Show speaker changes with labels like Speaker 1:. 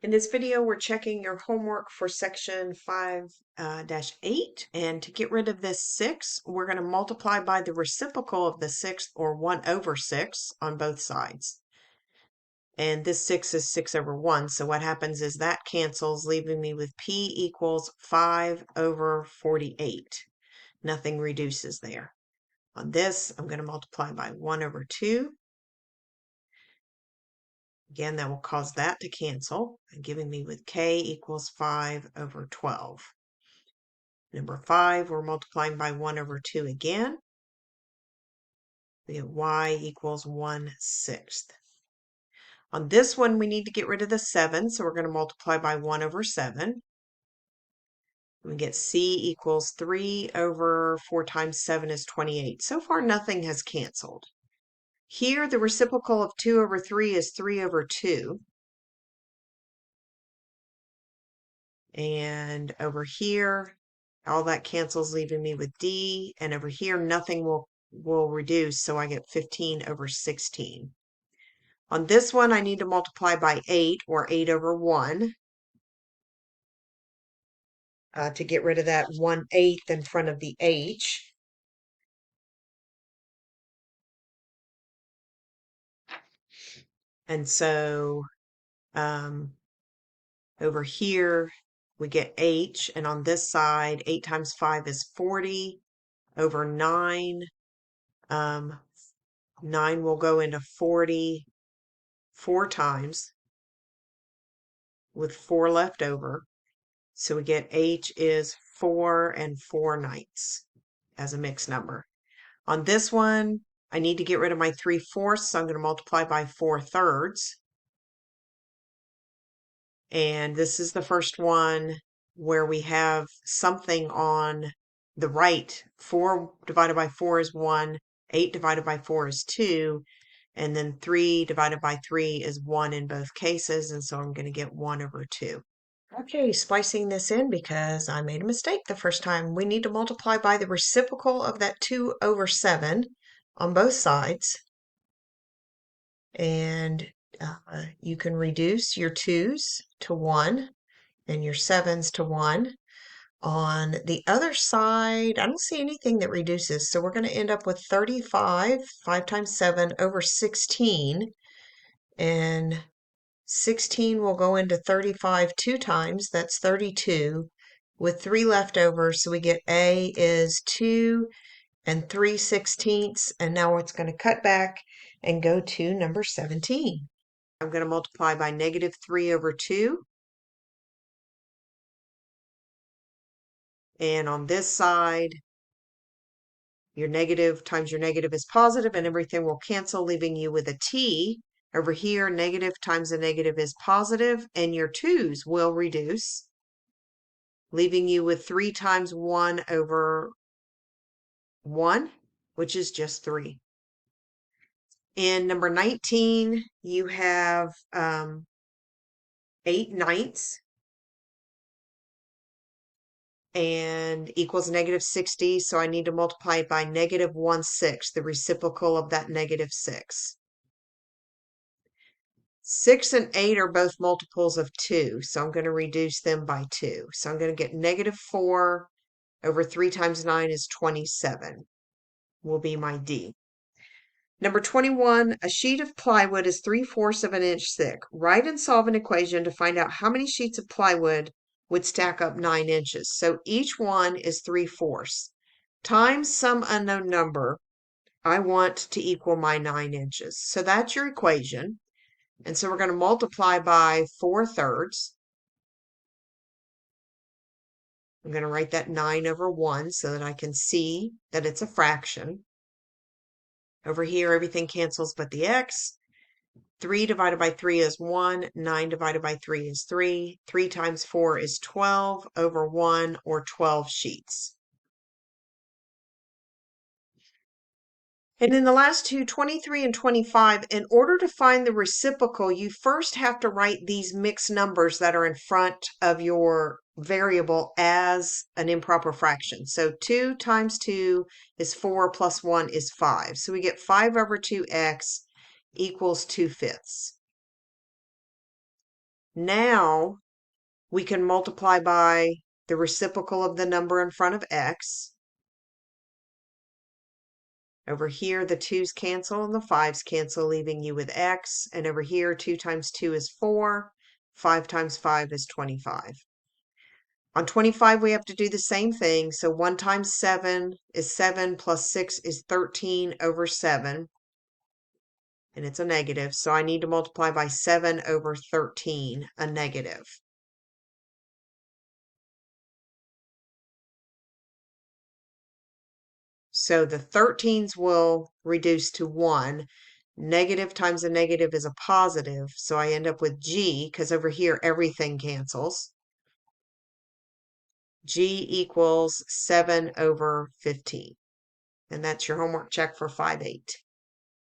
Speaker 1: In this video, we're checking your homework for section 5-8. And to get rid of this 6, we're going to multiply by the reciprocal of the 6, or 1/6, on both sides. And this 6 is 6/1. So what happens is that cancels, leaving me with P equals 5/48. Nothing reduces there. On this, I'm going to multiply by 1/2. Again, that will cause that to cancel, and giving me with K equals 5/12. Number 5, we're multiplying by 1/2 again. We get Y equals 1/6. On this one, we need to get rid of the 7, so we're going to multiply by 1/7. We get C equals 3/4 times 7 is 28. So far, nothing has canceled. Here, the reciprocal of 2/3 is 3/2. And over here, all that cancels, leaving me with D. And over here, nothing will reduce, so I get 15/16. On this one, I need to multiply by 8, or 8/1, to get rid of that 1/8 in front of the H. And so over here, we get H, and on this side, 8 times 5 is 40 over 9. 9 will go into 40 4 times, with 4 left over. So we get H is 4 4/9 as a mixed number. On this one, I need to get rid of my 3/4, so I'm going to multiply by 4/3. And this is the first one where we have something on the right. 4 divided by 4 is 1, 8 divided by 4 is 2, and then 3 divided by 3 is 1 in both cases, and so I'm going to get 1/2. Okay, splicing this in because I made a mistake the first time. We need to multiply by the reciprocal of that 2/7 on both sides. And you can reduce your 2's to 1 and your 7's to 1. On the other side, I don't see anything that reduces, so we're going to end up with 35, 5 times 7 over 16. And 16 will go into 35 2 times, that's 32, with 3 left over, so we get A is 2 3/16, and now it's going to cut back and go to number 17. I'm going to multiply by -3/2, and on this side, your negative times your negative is positive, and everything will cancel, leaving you with a T. Over here, negative times a negative is positive, and your 2's will reduce, leaving you with 3 times 1/1, which is just 3. In number 19, you have 8/9 and equals -60, so I need to multiply it by -1/6, the reciprocal of that -6. 6 and 8 are both multiples of 2, so I'm going to reduce them by 2. So I'm going to get -4 over 3 times 9 is 27, will be my D. Number 21, a sheet of plywood is 3/4 of an inch thick. Write and solve an equation to find out how many sheets of plywood would stack up 9 inches. So each one is 3/4 times some unknown number I want to equal my 9 inches. So that's your equation. And so we're going to multiply by 4/3. I'm going to write that 9/1 so that I can see that it's a fraction. Over here, everything cancels but the x. 3 divided by 3 is 1. 9 divided by 3 is 3. 3 times 4 is 12/1, or 12 sheets. And in the last two, 23 and 25, in order to find the reciprocal, you first have to write these mixed numbers that are in front of your variable as an improper fraction. So 2 times 2 is 4 plus 1 is 5. So we get 5/2x equals 2/5. Now we can multiply by the reciprocal of the number in front of x. Over here, the 2's cancel and the 5's cancel, leaving you with x. And over here, 2 times 2 is 4. 5 times 5 is 25. On 25, we have to do the same thing. So 1 times 7 is 7 plus 6 is 13 over 7. And it's a negative. So I need to multiply by 7 over 13, a negative. So the 13s will reduce to 1. Negative times a negative is a positive. So I end up with G, because over here everything cancels. G equals 7 over 15. And that's your homework check for 5-8.